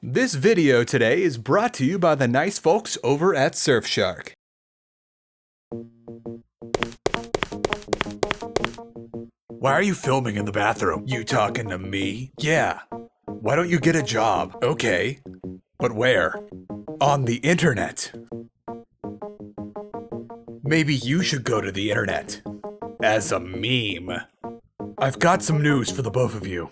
This video today is brought to you by the nice folks over at Surfshark. Why are you filming in the bathroom? You talking to me? Yeah. Why don't you get a job? Okay. But where? On the internet. Maybe you should go to the internet. As a meme. I've got some news for the both of you.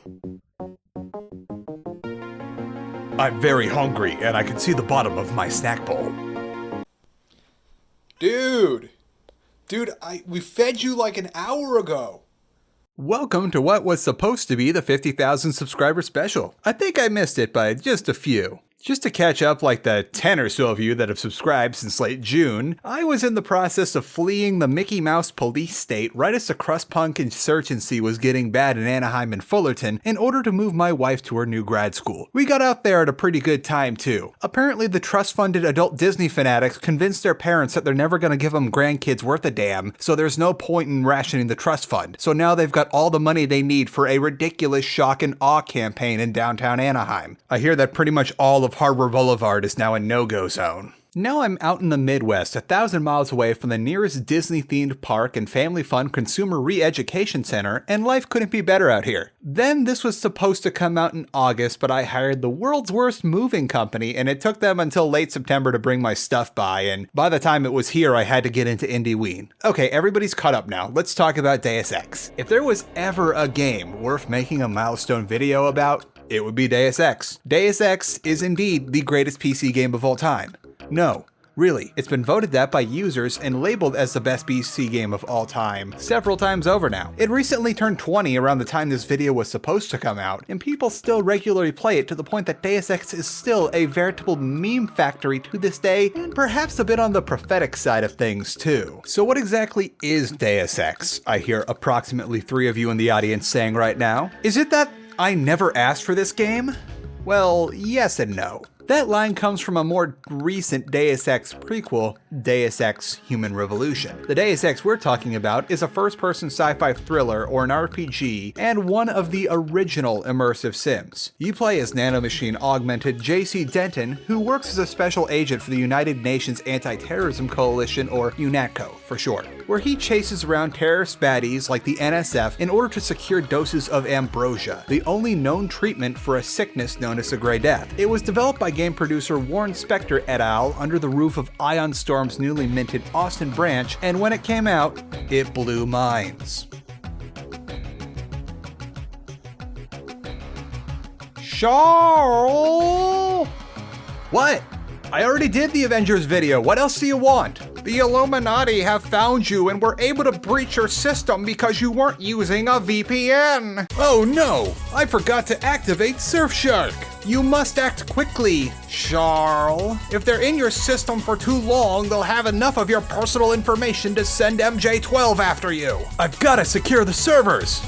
I'm very hungry, and I can see the bottom of my snack bowl. Dude, we fed you like an hour ago. Welcome to what was supposed to be the 50,000 subscriber special. I think I missed it by just a few. Just to catch up like the 10 or so of you that have subscribed since late June, I was in the process of fleeing the Mickey Mouse police state right as the crust punk insurgency was getting bad in Anaheim and Fullerton in order to move my wife to her new grad school. We got out there at a pretty good time too. Apparently the trust-funded adult Disney fanatics convinced their parents that they're never gonna give them grandkids worth a damn, so there's no point in rationing the trust fund. So now they've got all the money they need for a ridiculous shock and awe campaign in downtown Anaheim. I hear that pretty much all of Harbor Boulevard is now a no-go zone. Now I'm out in the Midwest, 1,000 miles away from the nearest Disney-themed park and family-fun consumer re-education center, and life couldn't be better out here. Then this was supposed to come out in August, but I hired the world's worst moving company, and it took them until late September to bring my stuff by, and by the time it was here, I had to get into IndieWeen. Okay, everybody's caught up now. Let's talk about Deus Ex. If there was ever a game worth making a milestone video about, it would be Deus Ex. Deus Ex is indeed the greatest PC game of all time. No, really, it's been voted that by users and labeled as the best PC game of all time several times over now. It recently turned 20 around the time this video was supposed to come out, and people still regularly play it to the point that Deus Ex is still a veritable meme factory to this day, and perhaps a bit on the prophetic side of things too. So what exactly is Deus Ex? I hear approximately 3 of you in the audience saying right now. Is it that I never asked for this game? Well, yes and no. That line comes from a more recent Deus Ex prequel, Deus Ex Human Revolution. The Deus Ex we're talking about is a first-person sci-fi thriller or an RPG, and one of the original immersive sims. You play as nanomachine augmented J.C. Denton, who works as a special agent for the United Nations Anti-Terrorism Coalition, or UNATCO for short, where he chases around terrorist baddies like the NSF in order to secure doses of ambrosia, the only known treatment for a sickness known as a Grey Death. It was developed by game producer Warren Spector et al. Under the roof of Ion Storm's newly minted Austin branch, and when it came out, it blew minds. Charles! What? I already did the Avengers video, what else do you want? The Illuminati have found you and were able to breach your system because you weren't using a VPN. Oh no, I forgot to activate Surfshark. You must act quickly, Charles. If they're in your system for too long, they'll have enough of your personal information to send MJ-12 after you. I've gotta secure the servers.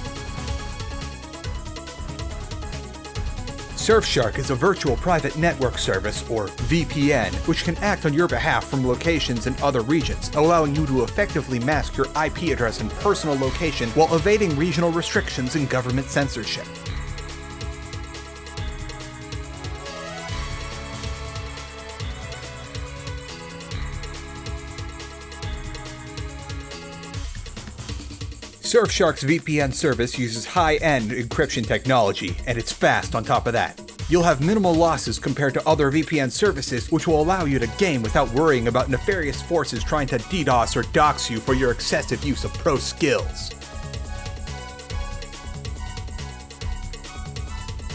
Surfshark is a virtual private network service, or VPN, which can act on your behalf from locations in other regions, allowing you to effectively mask your IP address and personal location while evading regional restrictions and government censorship. Surfshark's VPN service uses high-end encryption technology, and it's fast on top of that. You'll have minimal losses compared to other VPN services, which will allow you to game without worrying about nefarious forces trying to DDoS or dox you for your excessive use of pro skills.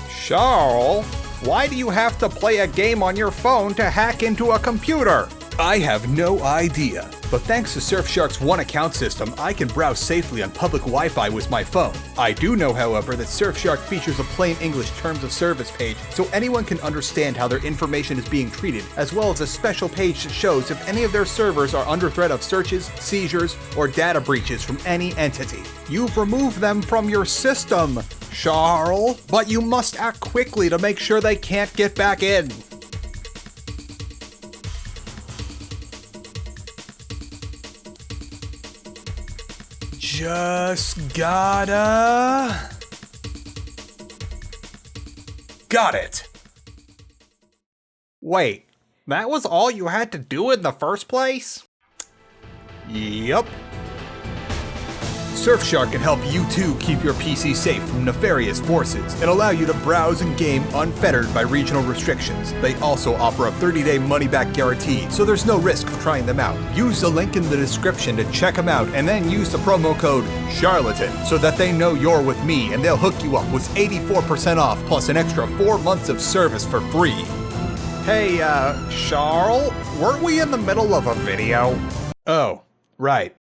Charles, why do you have to play a game on your phone to hack into a computer? I have no idea, but thanks to Surfshark's one account system, I can browse safely on public Wi-Fi with my phone. I do know, however, that Surfshark features a plain English terms of service page so anyone can understand how their information is being treated, as well as a special page that shows if any of their servers are under threat of searches, seizures, or data breaches from any entity. You've removed them from your system, Charles, but you must act quickly to make sure they can't get back in. Just gotta... Got it! Wait, that was all you had to do in the first place? Yup. Surfshark can help you too keep your PC safe from nefarious forces and allow you to browse and game unfettered by regional restrictions. They also offer a 30-day money-back guarantee, so there's no risk of trying them out. Use the link in the description to check them out and then use the promo code Charlatan so that they know you're with me and they'll hook you up with 84% off plus an extra 4 months of service for free. Hey, Charl, weren't we in the middle of a video? Oh, right.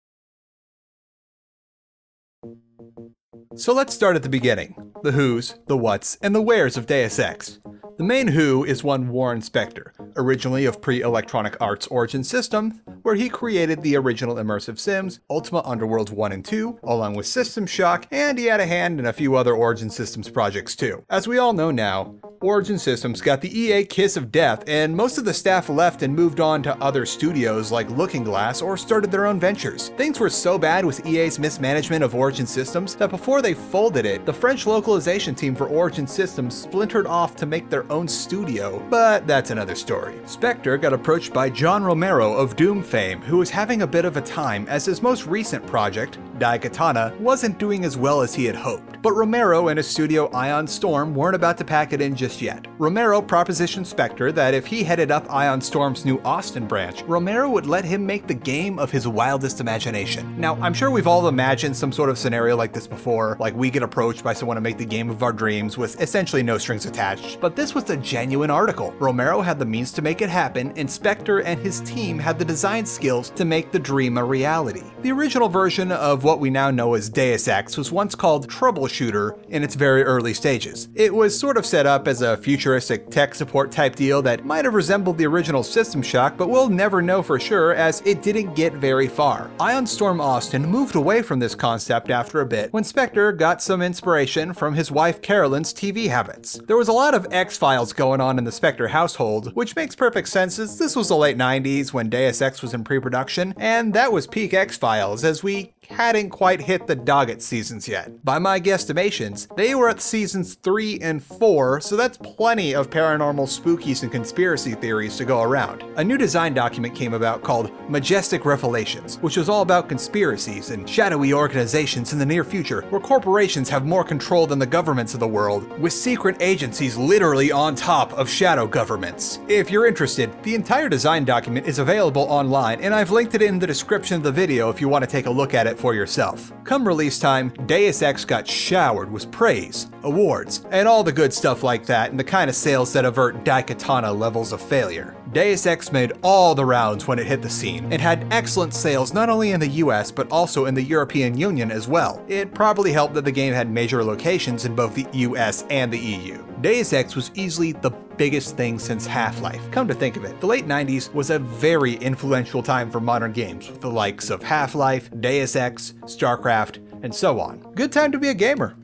So let's start at the beginning. The who's, the what's, and the where's of Deus Ex. The main who is one Warren Spector, originally of Pre-Electronic Arts Origin System, where he created the original Immersive Sims, Ultima Underworlds 1 and 2, along with System Shock, and he had a hand in a few other Origin Systems projects too. As we all know now, Origin Systems got the EA kiss of death, and most of the staff left and moved on to other studios like Looking Glass or started their own ventures. Things were so bad with EA's mismanagement of Origin Systems that before they folded it, the French localization team for Origin Systems splintered off to make their own studio, but that's another story. Spector got approached by John Romero of Doom fame, who was having a bit of a time as his most recent project, Daikatana, wasn't doing as well as he had hoped. But Romero and his studio Ion Storm weren't about to pack it in just yet. Romero propositioned Spector that if he headed up Ion Storm's new Austin branch, Romero would let him make the game of his wildest imagination. Now, I'm sure we've all imagined some sort of scenario like this before, like we get approached by someone to make the game of our dreams with essentially no strings attached, but this was a genuine article. Romero had the means to make it happen, and Spector and his team had the design skills to make the dream a reality. The original version of what we now know as Deus Ex was once called Troubleshooter in its very early stages. It was sort of set up as a futuristic tech support type deal that might have resembled the original System Shock, but we'll never know for sure as it didn't get very far. Ion Storm Austin moved away from this concept after a bit when Spector got some inspiration from his wife Carolyn's TV habits. There was a lot of X-Files going on in the Spector household, which makes perfect sense as this was the late 90s when Deus Ex was in pre-production, and that was peak X-Files as we hadn't quite hit the Doggett seasons yet. By my guesstimations, they were at seasons 3 and 4, so that's plenty of paranormal spookies and conspiracy theories to go around. A new design document came about called Majestic Revelations, which was all about conspiracies and shadowy organizations in the near future where corporations have more control than the governments of the world, with secret agencies literally on top of shadow governments. If you're interested, the entire design document is available online, and I've linked it in the description of the video if you want to take a look at it for yourself. Come release time, Deus Ex got showered with praise, awards, and all the good stuff like that, and the kind of sales that avert Daikatana levels of failure. Deus Ex made all the rounds when it hit the scene. It had excellent sales not only in the US but also in the European Union as well. It probably helped that the game had major locations in both the US and the EU. Deus Ex was easily the biggest thing since Half-Life. Come to think of it, the late 90s was a very influential time for modern games, with the likes of Half-Life, Deus Ex, StarCraft, and so on. Good time to be a gamer.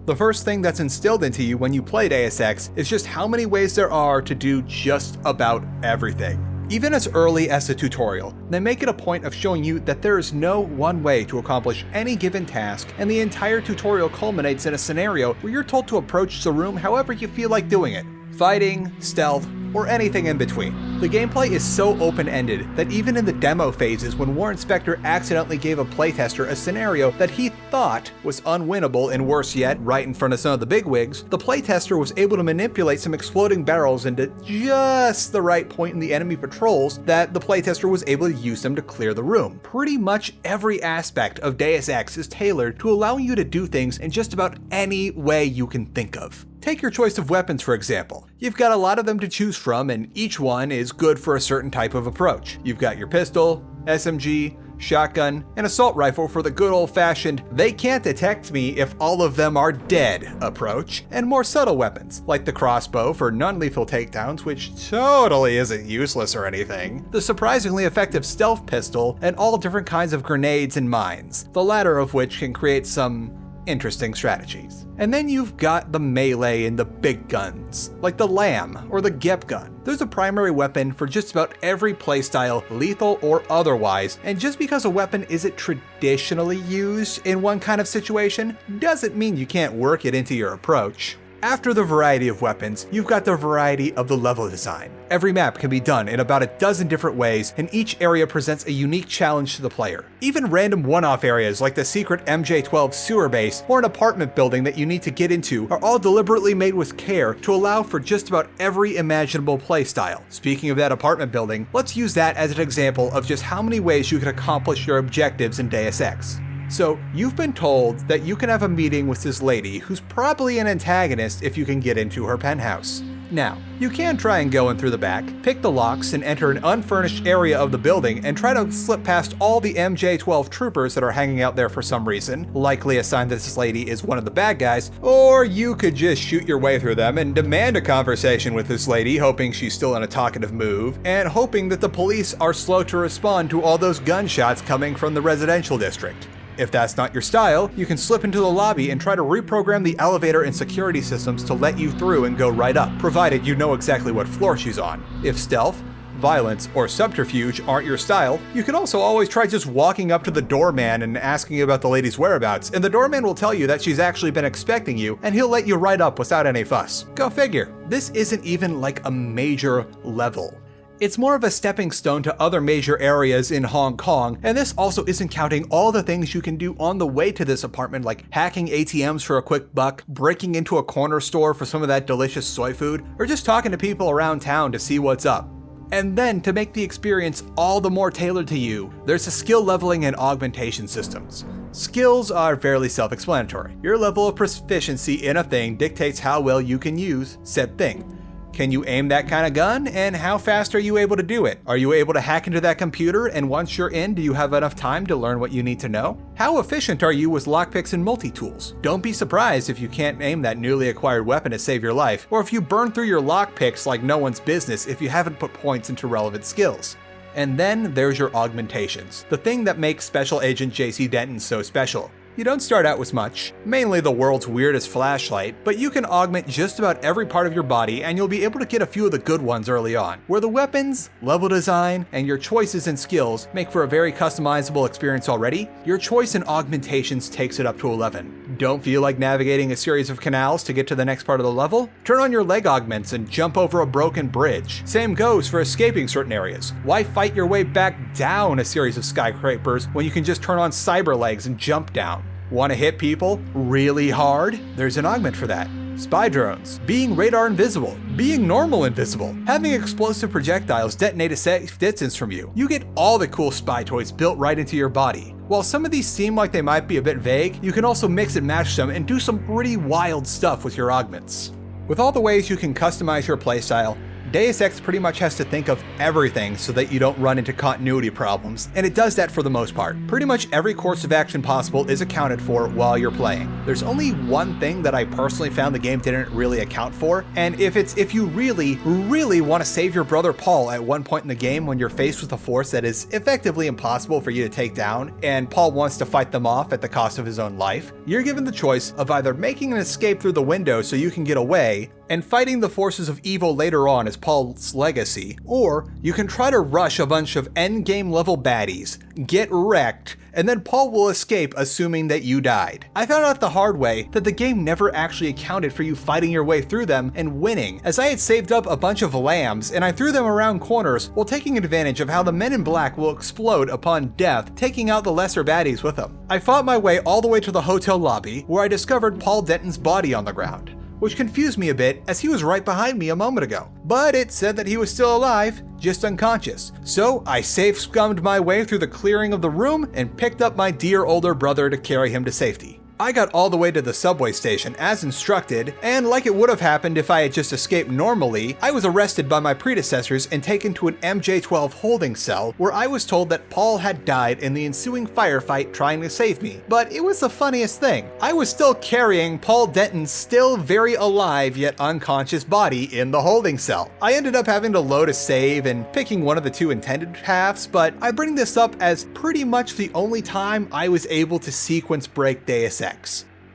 The first thing that's instilled into you when you play Deus Ex is just how many ways there are to do just about everything. Even as early as the tutorial, they make it a point of showing you that there is no one way to accomplish any given task, and the entire tutorial culminates in a scenario where you're told to approach the room however you feel like doing it. Fighting, stealth, or anything in between. The gameplay is so open-ended that even in the demo phases when Warren Spector accidentally gave a playtester a scenario that he thought was unwinnable and worse yet, right in front of some of the bigwigs, the playtester was able to manipulate some exploding barrels into just the right point in the enemy patrols that the playtester was able to use them to clear the room. Pretty much every aspect of Deus Ex is tailored to allowing you to do things in just about any way you can think of. Take your choice of weapons for example. You've got a lot of them to choose from and each one is good for a certain type of approach. You've got your pistol, SMG, shotgun, and assault rifle for the good old-fashioned "they can't detect me if all of them are dead" approach, and more subtle weapons, like the crossbow for non-lethal takedowns, which totally isn't useless or anything, the surprisingly effective stealth pistol, and all different kinds of grenades and mines, the latter of which can create some interesting strategies. And then you've got the melee and the big guns, like the Lamb or the Gep gun. There's a primary weapon for just about every playstyle, lethal or otherwise, and just because a weapon isn't traditionally used in one kind of situation, doesn't mean you can't work it into your approach. After the variety of weapons, you've got the variety of the level design. Every map can be done in about a dozen different ways, and each area presents a unique challenge to the player. Even random one-off areas like the secret MJ-12 sewer base or an apartment building that you need to get into are all deliberately made with care to allow for just about every imaginable playstyle. Speaking of that apartment building, let's use that as an example of just how many ways you can accomplish your objectives in Deus Ex. So, you've been told that you can have a meeting with this lady who's probably an antagonist if you can get into her penthouse. Now, you can try and go in through the back, pick the locks, and enter an unfurnished area of the building and try to slip past all the MJ-12 troopers that are hanging out there for some reason, likely a sign that this lady is one of the bad guys, or you could just shoot your way through them and demand a conversation with this lady, hoping she's still in a talkative mood, and hoping that the police are slow to respond to all those gunshots coming from the residential district. If that's not your style, you can slip into the lobby and try to reprogram the elevator and security systems to let you through and go right up, provided you know exactly what floor she's on. If stealth, violence, or subterfuge aren't your style, you can also always try just walking up to the doorman and asking about the lady's whereabouts, and the doorman will tell you that she's actually been expecting you, and he'll let you right up without any fuss. Go figure. This isn't even like a major level. It's more of a stepping stone to other major areas in Hong Kong, and this also isn't counting all the things you can do on the way to this apartment, like hacking ATMs for a quick buck, breaking into a corner store for some of that delicious soy food, or just talking to people around town to see what's up. And then, to make the experience all the more tailored to you, there's a skill leveling and augmentation systems. Skills are fairly self-explanatory. Your level of proficiency in a thing dictates how well you can use said thing. Can you aim that kind of gun, and how fast are you able to do it? Are you able to hack into that computer, and once you're in, do you have enough time to learn what you need to know? How efficient are you with lockpicks and multi-tools? Don't be surprised if you can't aim that newly acquired weapon to save your life, or if you burn through your lockpicks like no one's business if you haven't put points into relevant skills. And then there's your augmentations, the thing that makes Special Agent JC Denton so special. You don't start out with much, mainly the world's weirdest flashlight, but you can augment just about every part of your body and you'll be able to get a few of the good ones early on, where the weapons, level design, and your choices and skills make for a very customizable experience already. Your choice in augmentations takes it up to 11. Don't feel like navigating a series of canals to get to the next part of the level? Turn on your leg augments and jump over a broken bridge. Same goes for escaping certain areas. Why fight your way back down a series of skyscrapers when you can just turn on cyber legs and jump down? Want to hit people really hard? There's an augment for that. Spy drones, being radar invisible, being normal invisible, having explosive projectiles detonate a safe distance from you. You get all the cool spy toys built right into your body. While some of these seem like they might be a bit vague, you can also mix and match them and do some pretty wild stuff with your augments. With all the ways you can customize your playstyle, Deus Ex pretty much has to think of everything so that you don't run into continuity problems, and it does that for the most part. Pretty much every course of action possible is accounted for while you're playing. There's only one thing that I personally found the game didn't really account for, and if you really want to save your brother Paul at one point in the game when you're faced with a force that is effectively impossible for you to take down, and Paul wants to fight them off at the cost of his own life, you're given the choice of either making an escape through the window so you can get away, and fighting the forces of evil later on as Paul's legacy, or you can try to rush a bunch of endgame level baddies, get wrecked, and then Paul will escape assuming that you died. I found out the hard way that the game never actually accounted for you fighting your way through them and winning, as I had saved up a bunch of lambs and I threw them around corners while taking advantage of how the men in black will explode upon death, taking out the lesser baddies with them. I fought my way all the way to the hotel lobby where I discovered Paul Denton's body on the ground, which confused me a bit as he was right behind me a moment ago. But it said that he was still alive, just unconscious. So I safe scummed my way through the clearing of the room and picked up my dear older brother to carry him to safety. I got all the way to the subway station as instructed, and like it would have happened if I had just escaped normally, I was arrested by my predecessors and taken to an MJ-12 holding cell where I was told that Paul had died in the ensuing firefight trying to save me. But it was the funniest thing. I was still carrying Paul Denton's still very alive yet unconscious body in the holding cell. I ended up having to load a save and picking one of the two intended paths, but I bring this up as pretty much the only time I was able to sequence break Deus Ex.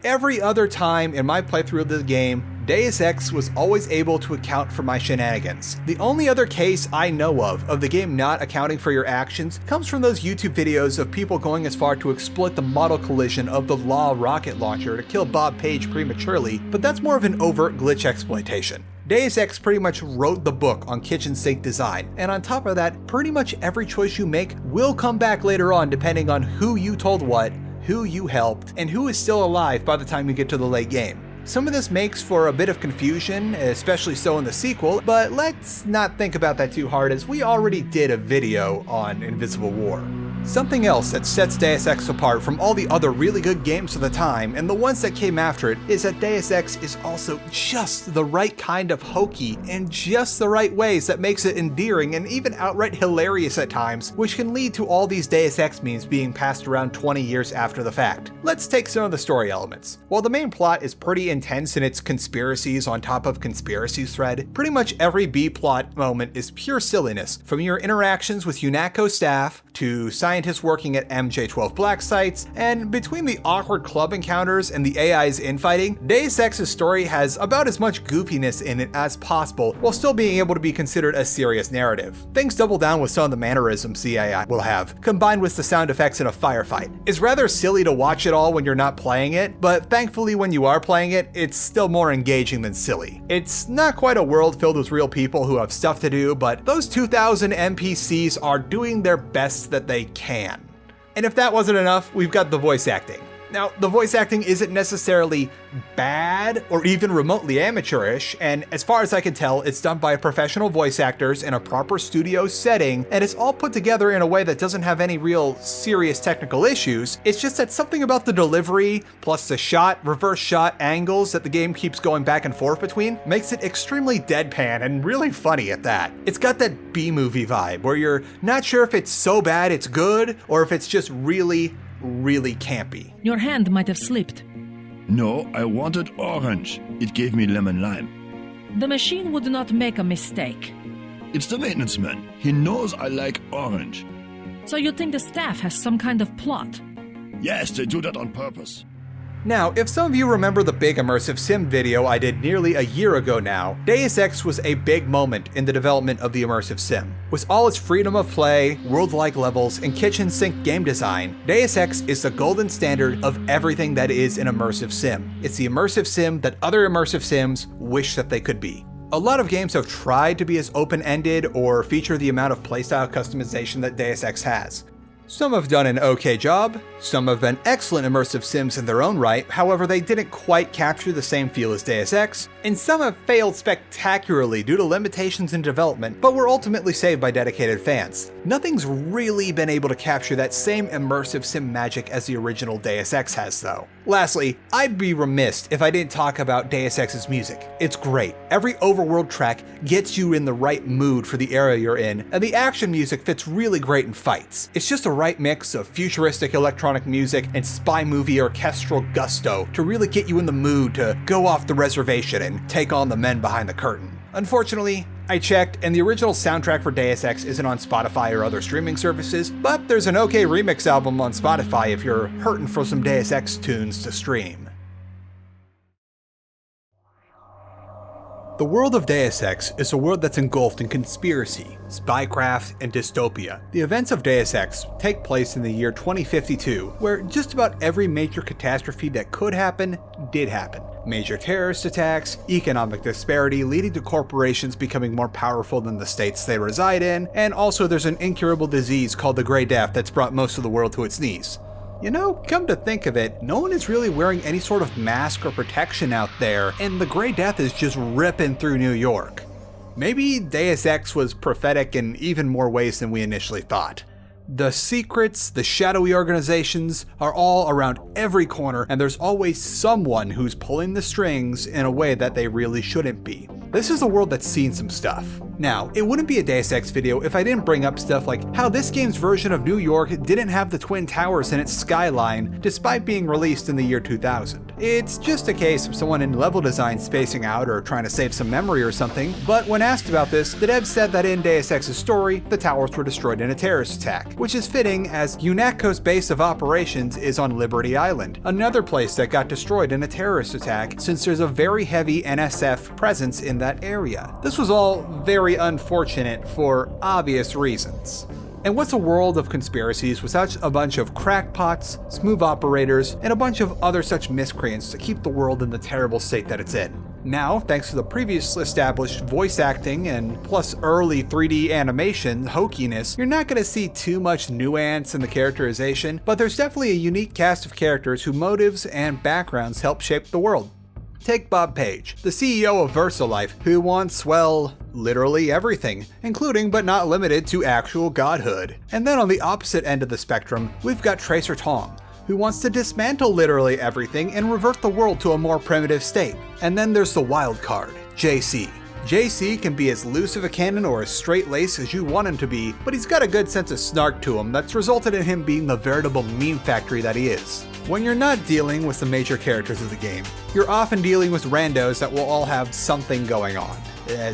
Every other time in my playthrough of the game, Deus Ex was always able to account for my shenanigans. The only other case I know of the game not accounting for your actions comes from those YouTube videos of people going as far to exploit the model collision of the Law rocket launcher to kill Bob Page prematurely, but that's more of an overt glitch exploitation. Deus Ex pretty much wrote the book on kitchen sink design, and on top of that, pretty much every choice you make will come back later on depending on who you told what, who you helped, and who is still alive by the time you get to the late game. Some of this makes for a bit of confusion, especially so in the sequel, but let's not think about that too hard as we already did a video on Invisible War. Something else that sets Deus Ex apart from all the other really good games of the time, and the ones that came after it, is that Deus Ex is also just the right kind of hokey in just the right ways that makes it endearing and even outright hilarious at times, which can lead to all these Deus Ex memes being passed around 20 years after the fact. Let's take some of the story elements. While the main plot is pretty intense in its conspiracies on top of conspiracies thread, pretty much every B-plot moment is pure silliness, from your interactions with UNATCO staff, to scientists working at MJ12 black sites, and between the awkward club encounters and the AI's infighting, Deus Ex's story has about as much goofiness in it as possible while still being able to be considered a serious narrative. Things double down with some of the mannerisms the AI will have, combined with the sound effects in a firefight. It's rather silly to watch it all when you're not playing it, but thankfully when you are playing it, it's still more engaging than silly. It's not quite a world filled with real people who have stuff to do, but those 2,000 NPCs are doing their best that they can. And if that wasn't enough, we've got the voice acting. Now, the voice acting isn't necessarily bad or even remotely amateurish, and as far as I can tell, it's done by professional voice actors in a proper studio setting, and it's all put together in a way that doesn't have any real serious technical issues. It's just that something about the delivery, plus the reverse shot angles that the game keeps going back and forth between, makes it extremely deadpan and really funny at that. It's got that B-movie vibe, where you're not sure if it's so bad it's good, or if it's just really campy. Your hand might have slipped. No, I wanted orange. It gave me lemon lime. The machine would not make a mistake. It's the maintenance man. He knows I like orange. So you think the staff has some kind of plot? Yes, they do that on purpose. Now, if some of you remember the big Immersive Sim video I did nearly a year ago now, Deus Ex was a big moment in the development of the Immersive Sim. With all its freedom of play, world-like levels, and kitchen sink game design, Deus Ex is the golden standard of everything that is an Immersive Sim. It's the Immersive Sim that other Immersive Sims wish that they could be. A lot of games have tried to be as open-ended or feature the amount of playstyle customization that Deus Ex has. Some have done an okay job, some have been excellent immersive sims in their own right, however they didn't quite capture the same feel as Deus Ex, and some have failed spectacularly due to limitations in development, but were ultimately saved by dedicated fans. Nothing's really been able to capture that same immersive sim magic as the original Deus Ex has though. Lastly, I'd be remiss if I didn't talk about Deus Ex's music. It's great. Every overworld track gets you in the right mood for the area you're in, and the action music fits really great in fights. It's just a right mix of futuristic electronic music and spy movie orchestral gusto to really get you in the mood to go off the reservation and take on the men behind the curtain. Unfortunately, I checked, and the original soundtrack for Deus Ex isn't on Spotify or other streaming services, but there's an okay remix album on Spotify if you're hurting for some Deus Ex tunes to stream. The world of Deus Ex is a world that's engulfed in conspiracy, spycraft, and dystopia. The events of Deus Ex take place in the year 2052, where just about every major catastrophe that could happen did happen. Major terrorist attacks, economic disparity leading to corporations becoming more powerful than the states they reside in, and also there's an incurable disease called the Grey Death that's brought most of the world to its knees. You know, come to think of it, no one is really wearing any sort of mask or protection out there, and the Grey Death is just ripping through New York. Maybe Deus Ex was prophetic in even more ways than we initially thought. The secrets, the shadowy organizations are all around every corner, and there's always someone who's pulling the strings in a way that they really shouldn't be. This is a world that's seen some stuff. Now, it wouldn't be a Deus Ex video if I didn't bring up stuff like how this game's version of New York didn't have the Twin Towers in its skyline despite being released in the year 2000. It's just a case of someone in level design spacing out or trying to save some memory or something, but when asked about this, the devs said that in Deus Ex's story, the towers were destroyed in a terrorist attack, which is fitting as UNATCO's base of operations is on Liberty Island, another place that got destroyed in a terrorist attack since there's a very heavy NSF presence in that area. This was all very unfortunate for obvious reasons. And what's a world of conspiracies without a bunch of crackpots, smooth operators, and a bunch of other such miscreants to keep the world in the terrible state that it's in? Now, thanks to the previously established voice acting and plus early 3D animation hokiness, you're not going to see too much nuance in the characterization, but there's definitely a unique cast of characters whose motives and backgrounds help shape the world. Take Bob Page, the CEO of VersaLife, who wants, well, literally everything, including but not limited to actual godhood. And then on the opposite end of the spectrum, we've got Tracer Tong, who wants to dismantle literally everything and revert the world to a more primitive state. And then there's the wild card, JC. JC can be as loose of a cannon or as straight-laced as you want him to be, but he's got a good sense of snark to him that's resulted in him being the veritable meme factory that he is. When you're not dealing with the major characters of the game, you're often dealing with randos that will all have something going on.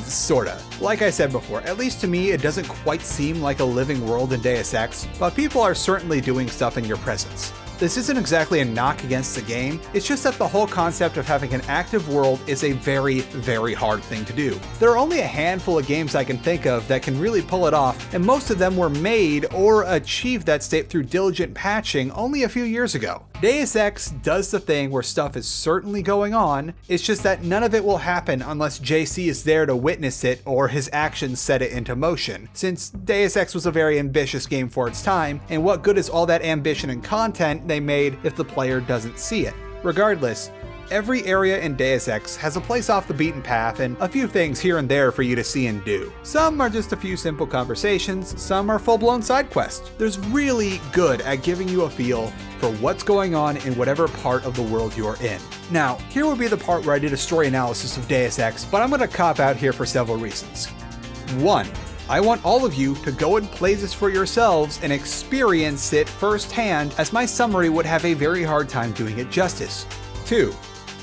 Sorta. Like I said before, at least to me it doesn't quite seem like a living world in Deus Ex, but people are certainly doing stuff in your presence. This isn't exactly a knock against the game, it's just that the whole concept of having an active world is a very, very hard thing to do. There are only a handful of games I can think of that can really pull it off, and most of them were made or achieved that state through diligent patching only a few years ago. Deus Ex does the thing where stuff is certainly going on, it's just that none of it will happen unless JC is there to witness it or his actions set it into motion, since Deus Ex was a very ambitious game for its time, and what good is all that ambition and content they made if the player doesn't see it? Regardless, every area in Deus Ex has a place off the beaten path and a few things here and there for you to see and do. Some are just a few simple conversations, some are full-blown side quests. There's really good at giving you a feel for what's going on in whatever part of the world you're in. Now, here would be the part where I did a story analysis of Deus Ex, but I'm gonna cop out here for several reasons. 1. I want all of you to go and play this for yourselves and experience it firsthand, as my summary would have a very hard time doing it justice. 2.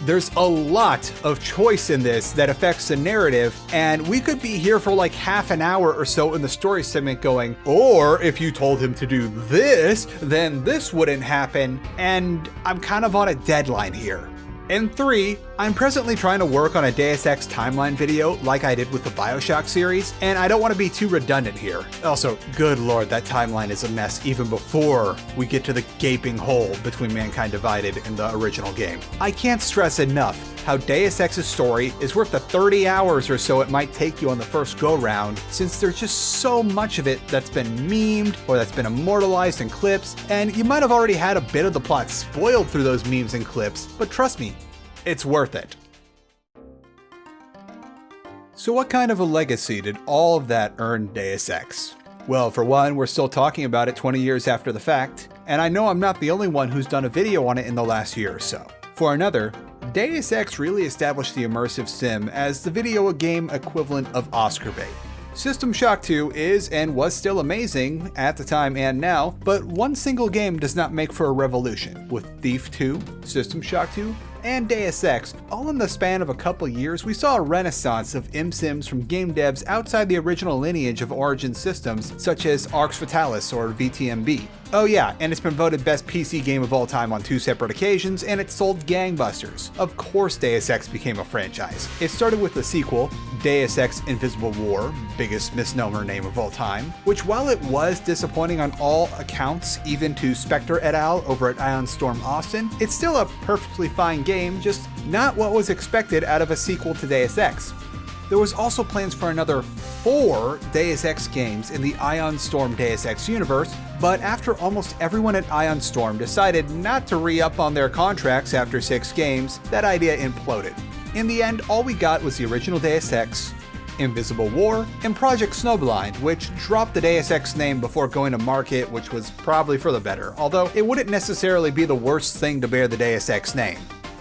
There's a lot of choice in this that affects the narrative, and we could be here for like half an hour or so in the story segment going, or if you told him to do this, then this wouldn't happen, and I'm kind of on a deadline here. And 3, I'm presently trying to work on a Deus Ex timeline video like I did with the BioShock series, and I don't want to be too redundant here. Also, good lord, that timeline is a mess even before we get to the gaping hole between Mankind Divided and the original game. I can't stress enough how Deus Ex's story is worth the 30 hours or so it might take you on the first go-round, since there's just so much of it that's been memed or that's been immortalized in clips, and you might have already had a bit of the plot spoiled through those memes and clips, but trust me, it's worth it. So what kind of a legacy did all of that earn Deus Ex? Well, for one, we're still talking about it 20 years after the fact, and I know I'm not the only one who's done a video on it in the last year or so. For another, Deus Ex really established the Immersive Sim as the video game equivalent of Oscar bait. System Shock 2 is and was still amazing at the time and now, but one single game does not make for a revolution. With Thief 2, System Shock 2, and Deus Ex, all in the span of a couple years, we saw a renaissance of imsims from game devs outside the original lineage of Origin systems, such as Arx Fatalis or VTMB. Oh yeah, and it's been voted best PC game of all time on 2 separate occasions, and it sold gangbusters. Of course Deus Ex became a franchise. It started with the sequel, Deus Ex Invisible War, biggest misnomer name of all time, which while it was disappointing on all accounts, even to Spectre et al. Over at Ion Storm Austin, it's still a perfectly fine game, just not what was expected out of a sequel to Deus Ex. There was also plans for another 4 Deus Ex games in the Ion Storm Deus Ex universe, but after almost everyone at Ion Storm decided not to re-up on their contracts after 6 games, that idea imploded. In the end, all we got was the original Deus Ex, Invisible War, and Project Snowblind, which dropped the Deus Ex name before going to market, which was probably for the better, although it wouldn't necessarily be the worst thing to bear the Deus Ex name.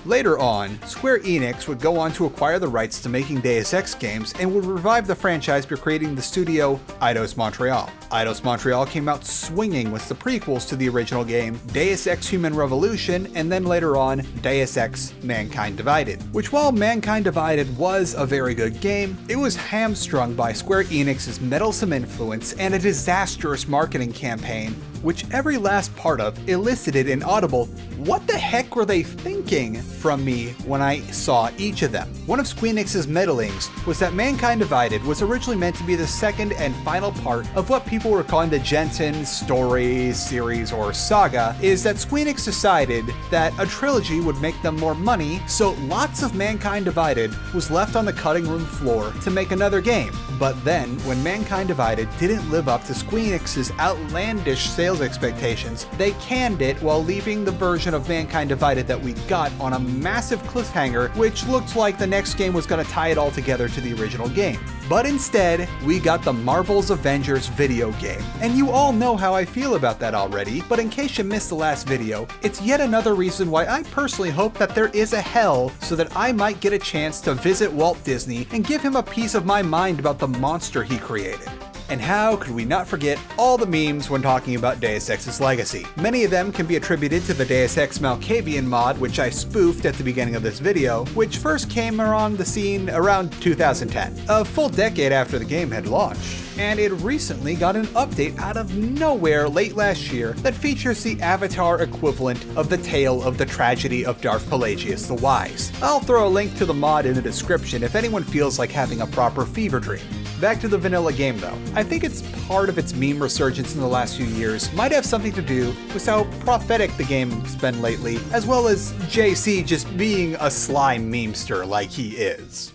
Later on, Square Enix would go on to acquire the rights to making Deus Ex games and would revive the franchise by creating the studio Eidos Montreal. Eidos Montreal came out swinging with the prequels to the original game, Deus Ex Human Revolution, and then later on, Deus Ex Mankind Divided. Which, while Mankind Divided was a very good game, it was hamstrung by Square Enix's meddlesome influence and a disastrous marketing campaign, which every last part of elicited an audible, "What the heck were they thinking?" from me when I saw each of them. One of Square Enix's meddlings was that Mankind Divided was originally meant to be the second and final part of what people were calling the Jensen story, series, or saga, is that Square Enix decided that a trilogy would make them more money, so lots of Mankind Divided was left on the cutting room floor to make another game. But then, when Mankind Divided didn't live up to Square Enix's outlandish sales expectations, they canned it while leaving the version of Mankind Divided that we got on a massive cliffhanger, which looked like the next game was going to tie it all together to the original game. But instead, we got the Marvel's Avengers video game. And you all know how I feel about that already, but in case you missed the last video, it's yet another reason why I personally hope that there is a hell so that I might get a chance to visit Walt Disney and give him a piece of my mind about the monster he created. And how could we not forget all the memes when talking about Deus Ex's legacy? Many of them can be attributed to the Deus Ex Malkavian mod, which I spoofed at the beginning of this video, which first came on the scene around 2010, a full decade after the game had launched. And it recently got an update out of nowhere late last year that features the Avatar equivalent of the tale of the tragedy of Darth Pelagius the Wise. I'll throw a link to the mod in the description if anyone feels like having a proper fever dream. Back to the vanilla game though. I think it's part of its meme resurgence in the last few years might have something to do with how prophetic the game's been lately, as well as JC just being a sly memester like he is.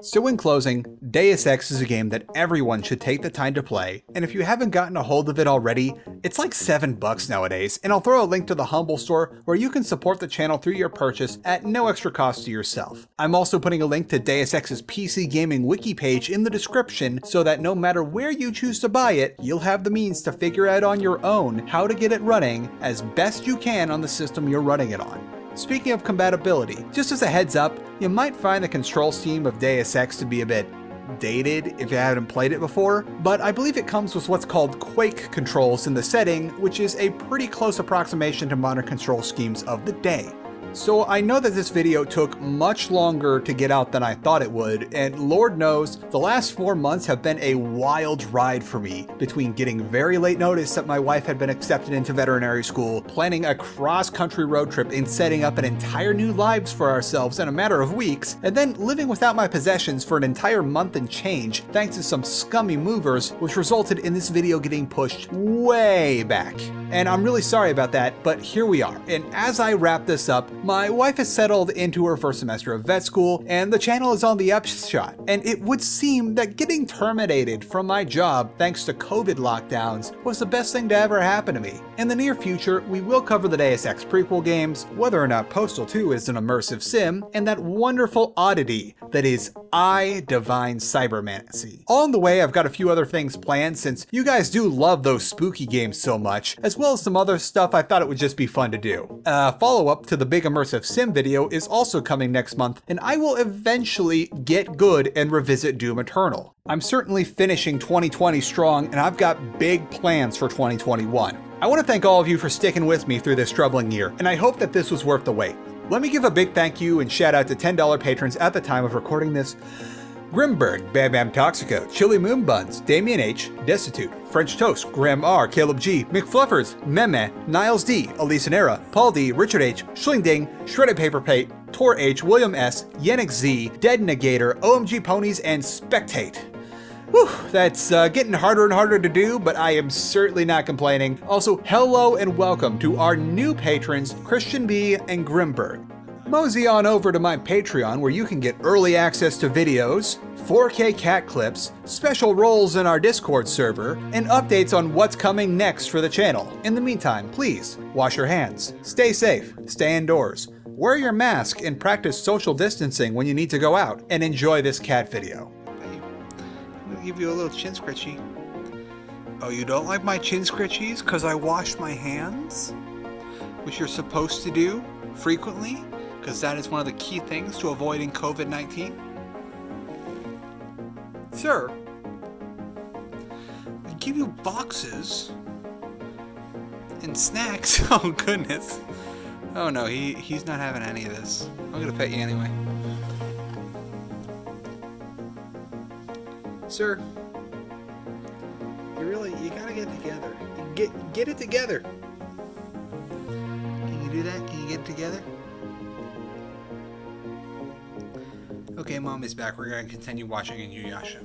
So in closing, Deus Ex is a game that everyone should take the time to play, and if you haven't gotten a hold of it already, it's like $7 nowadays, and I'll throw a link to the Humble store where you can support the channel through your purchase at no extra cost to yourself. I'm also putting a link to Deus Ex's PC Gaming Wiki page in the description so that no matter where you choose to buy it, you'll have the means to figure out on your own how to get it running as best you can on the system you're running it on. Speaking of compatibility, just as a heads up, you might find the control scheme of Deus Ex to be a bit dated if you haven't played it before, but I believe it comes with what's called Quake controls in the setting, which is a pretty close approximation to modern control schemes of the day. So I know that this video took much longer to get out than I thought it would, and Lord knows the last 4 months have been a wild ride for me, between getting very late notice that my wife had been accepted into veterinary school, planning a cross-country road trip and setting up an entire new lives for ourselves in a matter of weeks, and then living without my possessions for an entire month and change thanks to some scummy movers, which resulted in this video getting pushed way back. And I'm really sorry about that, but here we are. And as I wrap this up, my wife has settled into her first semester of vet school, and the channel is on the upshot. And it would seem that getting terminated from my job thanks to COVID lockdowns was the best thing to ever happen to me. In the near future, we will cover the Deus Ex prequel games, whether or not Postal 2 is an immersive sim, and that wonderful oddity that is Divine Cybermancy. On the way, I've got a few other things planned since you guys do love those spooky games so much, as well as some other stuff I thought it would just be fun to do. Follow-up to the big Immersive Sim video is also coming next month, and I will eventually get good and revisit Doom Eternal. I'm certainly finishing 2020 strong, and I've got big plans for 2021. I want to thank all of you for sticking with me through this troubling year, and I hope that this was worth the wait. Let me give a big thank you and shout out to $10 patrons at the time of recording this. Grimberg, Bam Bam Toxico, Chili Moon Buns, Damien H, Destitute, French Toast, Graham R, Caleb G, McFluffers, Meme, Niles D, Elisa Nera, Paul D, Richard H, Schlingding, Shredded Paper Plate, Tor H, William S, Yannick Z, Dead Negator, OMG Ponies, and Spectate. Whew, that's getting harder and harder to do, but I am certainly not complaining. Also, hello and welcome to our new patrons, Christian B and Grimberg. Mosey on over to my Patreon where you can get early access to videos, 4K cat clips, special roles in our Discord server, and updates on what's coming next for the channel. In the meantime, please wash your hands, stay safe, stay indoors, wear your mask and practice social distancing when you need to go out, and enjoy this cat video. I'm gonna give you a little chin scritchy. Oh, you don't like my chin scritchies because I washed my hands? which you're supposed to do frequently, because that is one of the key things to avoiding COVID-19? Sir, we give you boxes and snacks. Oh goodness. Oh no, he's not having any of this. I'm gonna pet you anyway. Sir, you gotta get together. Get it together. Can you do that? Can you get it together? Okay, Mom is back. We're gonna continue watching Inuyasha.